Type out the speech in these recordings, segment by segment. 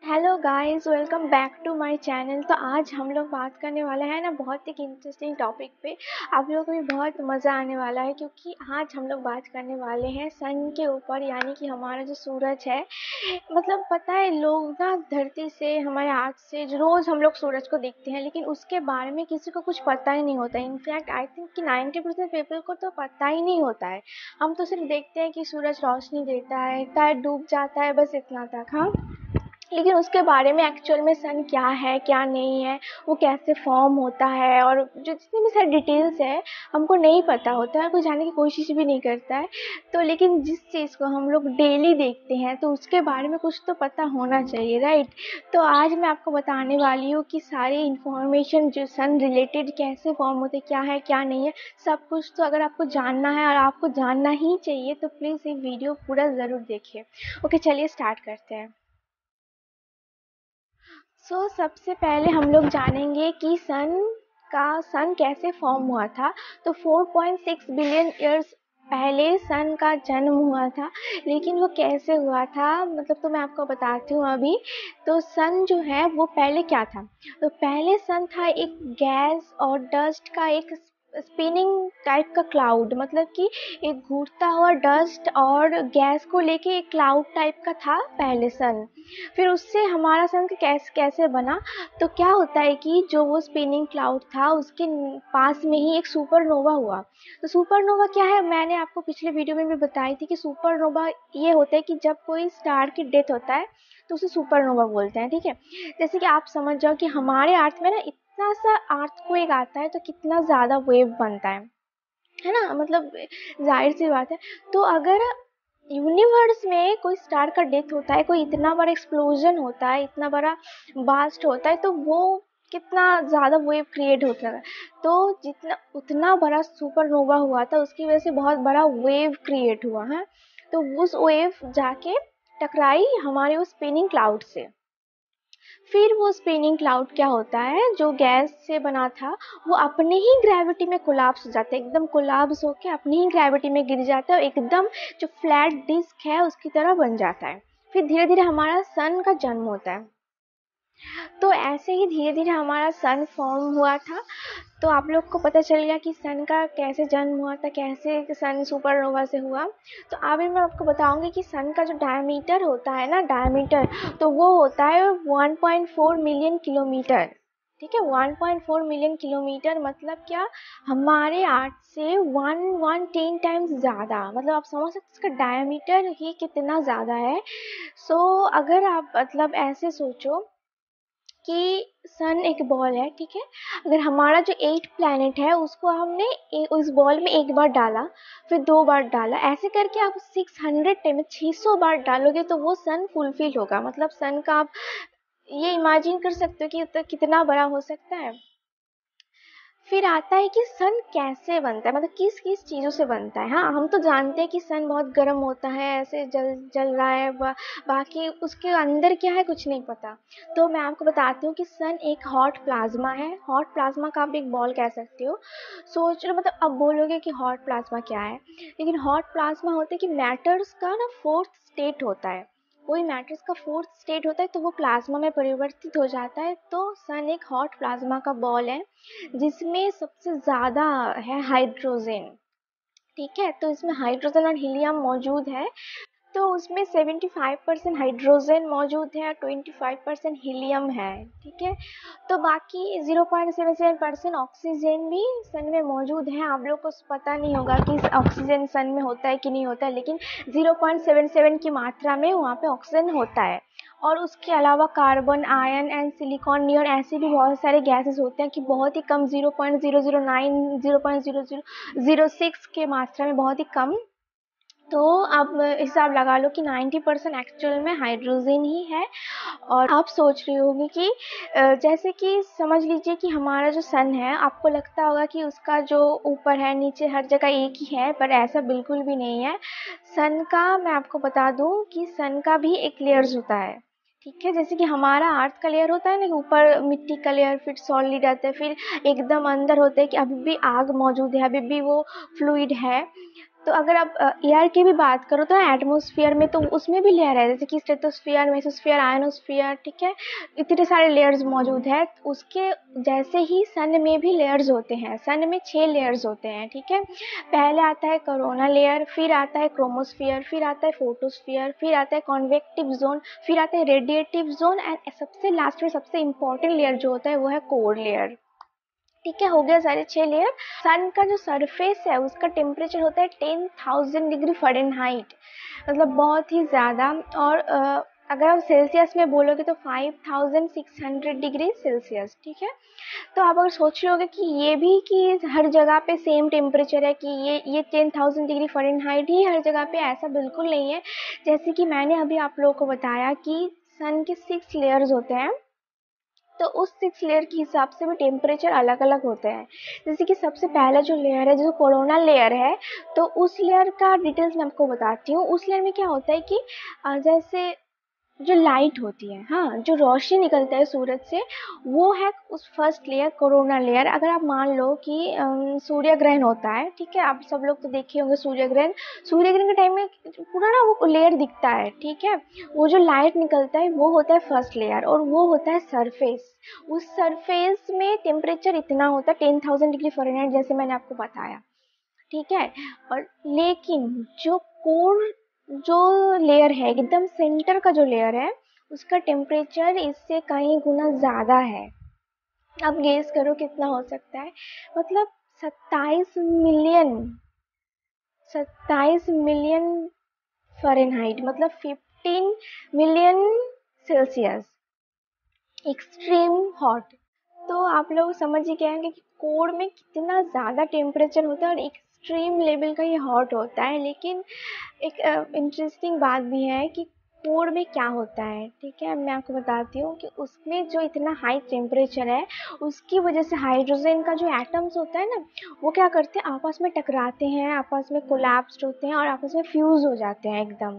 Hello guys, welcome back to my channel. तो आज हम लोग बात करने वाले हैं ना बहुत एक इंटरेस्टिंग टॉपिक पे। आप लोगों को भी बहुत मज़ा आने वाला है क्योंकि आज हम लोग बात करने वाले हैं सन के ऊपर, यानी कि हमारा जो सूरज है। मतलब पता है, लोग ना धरती से, हमारे हाथ से रोज़ हम लोग सूरज को देखते हैं, लेकिन उसके बारे में किसी को कुछ पता ही नहीं होता है। इनफैक्ट आई थिंक कि 90% पीपल को तो पता ही नहीं होता है। हम तो सिर्फ देखते हैं कि सूरज रोशनी देता है, शायद डूब जाता है, बस इतना तक। हाँ, लेकिन उसके बारे में एक्चुअल में सन क्या है क्या नहीं है, वो कैसे फॉर्म होता है, और जो जितनी भी सारी डिटेल्स है हमको नहीं पता होता है, कोई जानने की कोशिश भी नहीं करता है। तो लेकिन जिस चीज़ को हम लोग डेली देखते हैं तो उसके बारे में कुछ तो पता होना चाहिए, राइट। तो आज मैं आपको बताने वाली हूँ कि सारी इन्फॉर्मेशन जो सन रिलेटेड कैसे फॉर्म होते, क्या है क्या नहीं है, सब कुछ। तो अगर आपको जानना है और आपको जानना ही चाहिए तो प्लीज़ ये वीडियो पूरा ज़रूर देखिए। ओके, चलिए स्टार्ट करते हैं। सबसे पहले हम लोग जानेंगे कि सन कैसे फॉर्म हुआ था। तो 4.6 बिलियन ईयर्स पहले सन का जन्म हुआ था। लेकिन वो कैसे हुआ था, मतलब तो मैं आपको बताती हूँ अभी। तो सन जो है वो पहले क्या था। तो पहले सन था एक गैस और डस्ट का एक स्पिनिंग टाइप का क्लाउड, मतलब कि एक घूरता हुआ डस्ट और गैस को लेके एक क्लाउड टाइप का था पहले सन। फिर उससे हमारा सन कैसे कैसे बना। तो क्या होता है कि जो वो स्पिनिंग क्लाउड था उसके पास में ही एक सुपरनोवा हुआ। तो सुपरनोवा क्या है, मैंने आपको पिछले वीडियो में भी बताई थी कि सुपरनोवा ये होता है कि जब कोई स्टार की डेथ होता है तो उसे सुपरनोवा बोलते हैं, ठीक है। जैसे कि आप समझ जाओ कि हमारे अर्थ में ना इतना सा अर्थक्वेक आता है तो कितना ज़्यादा वेव बनता है ना, मतलब जाहिर सी बात है। तो अगर यूनिवर्स में कोई स्टार का डेथ होता है, कोई इतना बड़ा एक्सप्लोजन होता है, इतना बड़ा बास्ट होता है, तो वो कितना ज़्यादा वेव क्रिएट होता है। तो जितना उतना बड़ा सुपरनोवा हुआ था उसकी वजह से बहुत बड़ा वेव क्रिएट हुआ है। तो उस वेव जाके टकराई हमारे उस स्पिनिंग क्लाउड से। फिर वो स्पिनिंग क्लाउड क्या होता है, जो गैस से बना था वो अपने ही ग्रेविटी में कोलैप्स हो जाता है, एकदम कोलैप्स होके अपनी ही ग्रेविटी में गिर जाता है और एकदम जो फ्लैट डिस्क है उसकी तरह बन जाता है। फिर धीरे धीरे हमारा सन का जन्म होता है। तो ऐसे ही धीरे धीरे हमारा सन फॉर्म हुआ था। तो आप लोग को पता चल गया कि सन का कैसे जन्म हुआ था, कैसे सन सुपरनोवा से हुआ। तो अभी मैं आपको बताऊंगी कि सन का जो डायमीटर होता है ना, डायमीटर, तो वो होता है 1.4 मिलियन किलोमीटर। ठीक है, 1.4 मिलियन किलोमीटर मतलब क्या, हमारे अर्थ से 110 टाइम्स ज़्यादा। मतलब आप समझ सकते हैं इसका डायमीटर ही कितना ज़्यादा है। अगर आप मतलब ऐसे सोचो कि सन एक बॉल है, ठीक है। अगर हमारा जो 8 प्लैनेट है उसको हमने उस बॉल में एक बार डाला, फिर 2 बार डाला, ऐसे करके आप 600 टाइम 600 बार डालोगे तो वो सन फुलफिल होगा। मतलब सन का आप ये इमेजिन कर सकते हो कि कितना बड़ा हो सकता है। फिर आता है कि सन कैसे बनता है, मतलब किस किस चीज़ों से बनता है। हाँ, हम तो जानते हैं कि सन बहुत गर्म होता है, ऐसे जल जल रहा है, बाकी उसके अंदर क्या है कुछ नहीं पता। तो मैं आपको बताती हूँ कि सन एक हॉट प्लाज्मा है। हॉट प्लाज्मा का आप एक बॉल कह सकते हो। सोच लो, मतलब अब बोलोगे कि हॉट प्लाज्मा क्या है, लेकिन हॉट प्लाज्मा होता है कि मैटर्स का ना फोर्थ स्टेट होता है। कोई मैटर्स का फोर्थ स्टेट होता है तो वो प्लाज्मा में परिवर्तित हो जाता है। तो सन एक हॉट प्लाज्मा का बॉल है जिसमें सबसे ज़्यादा है हाइड्रोजन। ठीक है, तो इसमें हाइड्रोजन और हीलियम मौजूद है। तो उसमें 75% हाइड्रोजन मौजूद है और 25% हीलियम है, ठीक है। तो बाकी 0.77% ऑक्सीजन भी सन में मौजूद है। आप लोग को पता नहीं होगा कि ऑक्सीजन सन में होता है कि नहीं होता है, लेकिन 0.77 की मात्रा में वहाँ पे ऑक्सीजन होता है। और उसके अलावा carbon, ion and silicon, neon, ऐसे भी बहुत सारे गैसेस होते हैं कि बहुत ही कम 0.009 0.006 के मात्रा में, बहुत ही कम। तो आप हिसाब लगा लो कि 90% एक्चुअल में हाइड्रोजन ही है। और आप सोच रही होगी कि जैसे कि समझ लीजिए कि हमारा जो सन है, आपको लगता होगा कि उसका जो ऊपर है नीचे हर जगह एक ही है, पर ऐसा बिल्कुल भी नहीं है। सन का मैं आपको बता दूं कि सन का भी एक लेयर्स होता है, ठीक है। जैसे कि हमारा अर्थ का लेयर होता है ना, ऊपर मिट्टी का लेयर, फिर सॉलिड आता है, फिर एकदम अंदर होता है कि अभी भी आग मौजूद है, अभी भी वो फ्लूइड है। तो अगर आप एयर की भी बात करो तो एटमॉस्फेयर में तो उसमें भी लेयर है, जैसे कि स्ट्रेटोस्फेयर, मेसोस्फेयर, आयनोस्फेयर, ठीक है, इतने सारे लेयर्स मौजूद है। उसके जैसे ही सन में भी लेयर्स होते हैं। सन में 6 लेयर्स होते हैं, ठीक है। पहले आता है कोरोना लेयर, फिर आता है क्रोमोस्फियर, फिर आता है फोटोस्फियर, फिर आता है कॉन्वेक्टिव जोन, फिर आता है रेडिएटिव जोन एंड सबसे लास्ट में सबसे इंपॉर्टेंट लेयर जो होता है वो है कोर लेयर। ठीक है, हो गया सारे 6 लेयर। सन का जो सरफेस है उसका टेम्परेचर होता है 10,000 डिग्री फ़ारेनहाइट, मतलब बहुत ही ज़्यादा। और अगर आप सेल्सियस में बोलोगे तो 5,600 डिग्री सेल्सियस, ठीक है। तो आप अगर सोच रहे होगे कि ये भी कि हर जगह पे सेम टेम्परेचर है, कि ये 10,000 डिग्री फ़ारेनहाइट ही हर जगह पे, ऐसा बिल्कुल नहीं है। जैसे कि मैंने अभी आप लोगों को बताया कि सन के 6 लेयर्स होते हैं, तो उस 6 लेयर के हिसाब से भी टेम्परेचर अलग अलग होते हैं। जैसे कि सबसे पहला जो लेयर है, जो कोरोना लेयर है, तो उस लेयर का डिटेल्स मैं आपको बताती हूँ। उस लेयर में क्या होता है कि जैसे जो लाइट होती है, हाँ, जो रोशनी निकलता है सूरज से, वो है उस फर्स्ट लेयर कोरोना लेयर। अगर आप मान लो कि सूर्य ग्रहण होता है, ठीक है, आप सब लोग तो देखे होंगे सूर्य ग्रहण। सूर्य ग्रहण के टाइम में पूरा ना वो लेयर दिखता है, ठीक है। वो जो लाइट निकलता है वो होता है फर्स्ट लेयर, और वो होता है सरफेस। उस सरफेस में टेम्परेचर इतना होता है 10,000 डिग्री फ़ारेनहाइट, जैसे मैंने आपको बताया, ठीक है। और लेकिन जो कोर जो लेयर है, एकदम सेंटर का जो लेयर है, उसका टेम्परेचर इससे कई गुना ज़्यादा है। अब गेस करो कितना हो सकता है। मतलब 27 मिलियन फ़ारेनहाइट, मतलब 15 मिलियन सेल्सियस, एक्सट्रीम हॉट। तो आप लोग समझ ही गए होंगे कि कोर में कितना ज़्यादा टेम्परेचर होता है और एक्सट्रीम लेवल का ये हॉट होता है। लेकिन एक इंटरेस्टिंग बात भी है कि कोर में क्या होता है, ठीक है, मैं आपको बताती हूँ कि उसमें जो इतना हाई टेम्परेचर है, उसकी वजह से हाइड्रोजन का जो एटम्स होता है ना, वो क्या करते हैं, आपस में टकराते हैं, आपस में कोलैप्स्ड होते हैं और आपस में फ्यूज़ हो जाते हैं एकदम।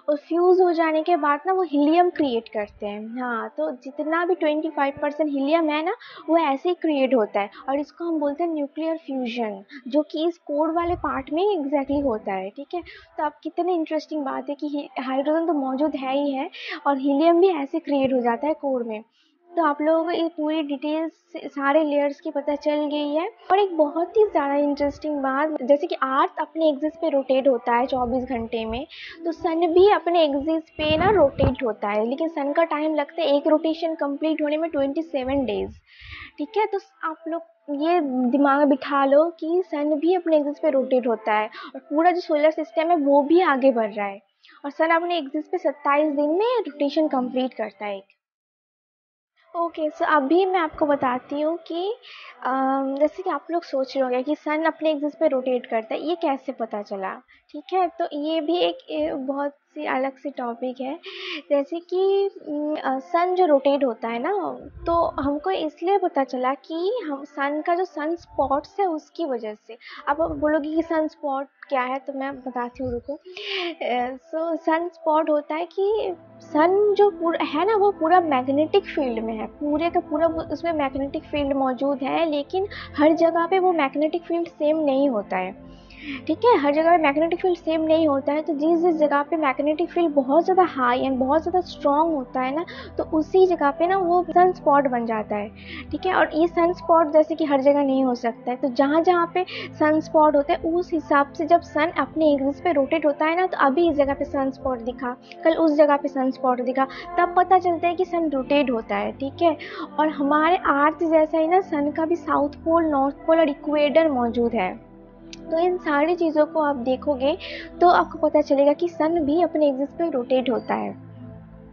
और फ्यूज़ हो जाने के बाद ना वो हीलियम क्रिएट करते हैं। हाँ, तो जितना भी 25% हीलियम है ना, वो ऐसे ही क्रिएट होता है, और इसको हम बोलते हैं न्यूक्लियर फ्यूजन, जो कि इस कोर वाले पार्ट में एग्जैक्टली होता है, ठीक है। तो अब कितनी इंटरेस्टिंग बात है कि हाइड्रोजन तो मौजूद है ही है, और हीलियम भी ऐसे क्रिएट हो जाता है कोर में। तो आप लोगों को ये पूरी डिटेल्स सारे लेयर्स की पता चल गई है। और एक बहुत ही ज़्यादा इंटरेस्टिंग बात, जैसे कि अर्थ अपने एक्सिस पे रोटेट होता है 24 घंटे में, तो सन भी अपने एक्सिस पे ना रोटेट होता है, लेकिन सन का टाइम लगता है एक रोटेशन कंप्लीट होने में 27 डेज, ठीक है। तो आप लोग ये दिमाग में बिठा लो कि सन भी अपने एक्सिस पे रोटेट होता है, और पूरा जो सोलर सिस्टम है वो भी आगे बढ़ रहा है, और सन अपने एक्सिस पे 27 दिन में रोटेशन कंप्लीट करता है। ओके, सो अभी मैं आपको बताती हूँ कि जैसे कि आप लोग सोच रहे होंगे कि सन अपने एक्सिस पे रोटेट करता है, ये कैसे पता चला, ठीक है। तो ये भी एक बहुत सी अलग सी टॉपिक है। जैसे कि सन जो रोटेट होता है ना, तो हमको इसलिए पता चला कि हम सन का जो सन स्पॉट्स है उसकी वजह से। अब आप बोलोगे कि सन स्पॉट क्या है, तो मैं बताती हूँ, रुको। सो सन स्पॉट होता है कि सन जो पूरा है ना, वो पूरा मैग्नेटिक फील्ड में है, पूरे का पूरा उसमें मैग्नेटिक फील्ड मौजूद है, लेकिन हर जगह पे वो मैग्नेटिक फील्ड सेम नहीं होता है, ठीक है। हर जगह पे मैग्नेटिक फील्ड सेम नहीं होता है, तो जिस जिस जगह पे मैग्नेटिक फील्ड बहुत ज़्यादा हाई एंड बहुत ज़्यादा स्ट्रॉन्ग होता है ना, तो उसी जगह पे ना वो सन स्पॉट बन जाता है, ठीक है। और ये सन स्पॉट जैसे कि हर जगह नहीं हो सकता है, तो जहाँ जहाँ पे सन स्पॉट होता है उस हिसाब से जब सन अपने एक्सिस पे रोटेट होता है ना, तो अभी इस जगह पे सन स्पॉट दिखा, कल उस जगह पे सन स्पॉट दिखा, तब पता चलता है कि सन रोटेट होता है, ठीक है। और हमारे अर्थ जैसा ही ना सन का भी साउथ पोल, नॉर्थ पोल और इक्वेटर मौजूद है। तो इन सारी चीज़ों को आप देखोगे तो आपको पता चलेगा कि सन भी अपने एक्सिस पे रोटेट होता है।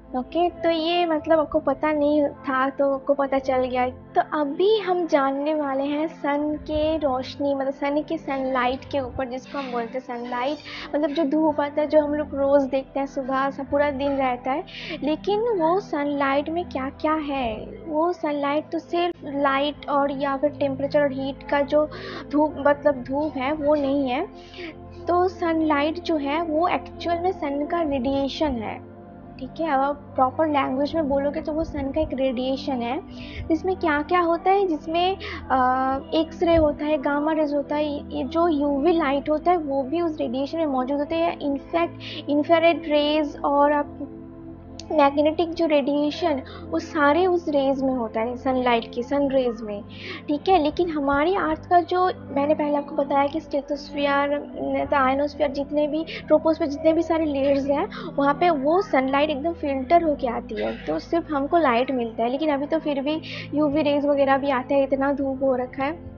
ओके, तो ये मतलब आपको पता नहीं था, तो आपको पता चल गया। तो अभी हम जानने वाले हैं सन के रोशनी, मतलब सन के सनलाइट के ऊपर, जिसको हम बोलते हैं सनलाइट, मतलब जो धूप आता है, जो हम लोग रोज़ देखते हैं, सुबह से पूरा दिन रहता है, लेकिन वो सनलाइट में क्या क्या है। वो सनलाइट तो सिर्फ लाइट और या फिर टेम्परेचर और हीट का जो धूप, मतलब धूप है, वो नहीं है। तो सनलाइट जो है वो एक्चुअल में सन का रेडिएशन है, ठीक है। अब आप प्रॉपर लैंग्वेज में बोलोगे तो वो सन का एक रेडिएशन है, जिसमें क्या क्या होता है, जिसमें एक्स रे होता है, गामा रेज होता है, ये जो यूवी लाइट होता है वो भी उस रेडिएशन में मौजूद होते हैं। इनफैक्ट इंफ्रारेड रेज और आप मैग्नेटिक जो रेडिएशन वो सारे उस रेज में होता है, सनलाइट की, सन रेज में, ठीक है। लेकिन हमारी अर्थ का जो मैंने पहले आपको बताया कि स्ट्रेटोस्फीयर, आयनोस्फीयर, जितने भी ट्रोपोस्फीयर, जितने भी सारे लेयर्स हैं, वहाँ पे वो सनलाइट एकदम फिल्टर होके आती है, तो सिर्फ हमको लाइट मिलता है। लेकिन अभी तो फिर भी यूवी रेज वगैरह भी आते हैं, इतना धूप हो रखा है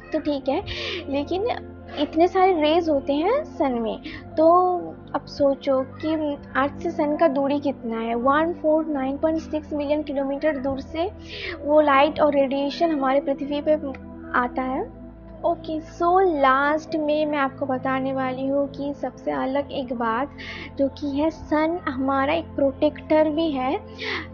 तो ठीक है, लेकिन इतने सारे रेज होते हैं सन में। तो अब सोचो कि अर्थ से सन का दूरी कितना है, 149.6 मिलियन किलोमीटर दूर से वो लाइट और रेडिएशन हमारे पृथ्वी पे आता है। ओके, सो लास्ट में मैं आपको बताने वाली हूँ कि सबसे अलग एक बात, जो कि है सन हमारा एक प्रोटेक्टर भी है।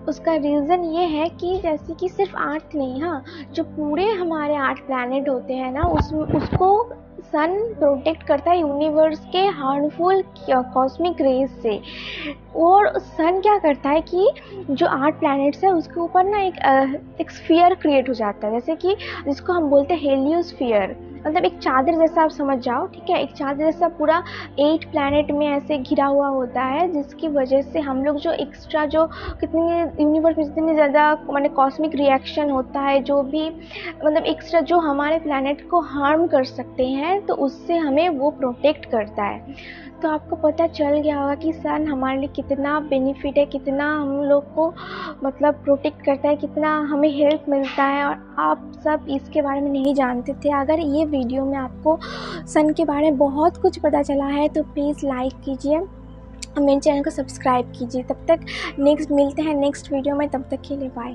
उसका रीज़न ये है कि जैसे कि सिर्फ अर्थ नहीं, हाँ, जो पूरे हमारे 8 प्लैनेट होते हैं ना, उसको सन प्रोटेक्ट करता है यूनिवर्स के हार्मफुल कॉस्मिक रेज से। और सन क्या करता है कि जो 8 प्लैनेट्स है उसके ऊपर ना एक स्फीयर क्रिएट हो जाता है, जैसे कि जिसको हम बोलते हैं हेलियोस्फीयर, मतलब एक चादर जैसा आप समझ जाओ, ठीक है। एक चादर जैसा पूरा 8 प्लैनेट में ऐसे घिरा हुआ होता है, जिसकी वजह से हम लोग जो एक्स्ट्रा जो कितनी यूनिवर्स में जितनी ज़्यादा माने कॉस्मिक रिएक्शन होता है, जो भी मतलब एक्स्ट्रा जो हमारे प्लैनेट को हार्म कर सकते हैं, तो उससे हमें वो प्रोटेक्ट करता है। तो आपको पता चल गया होगा कि सन हमारे लिए कितना बेनिफिट है, कितना हम लोग को मतलब प्रोटेक्ट करता है, कितना हमें हेल्प मिलता है, और आप सब इसके बारे में नहीं जानते थे। अगर ये वीडियो में आपको सन के बारे में बहुत कुछ पता चला है तो प्लीज़ लाइक कीजिए और मेरे चैनल को सब्सक्राइब कीजिए। तब तक नेक्स्ट मिलते हैं नेक्स्ट वीडियो में, तब तक के लिए बाय।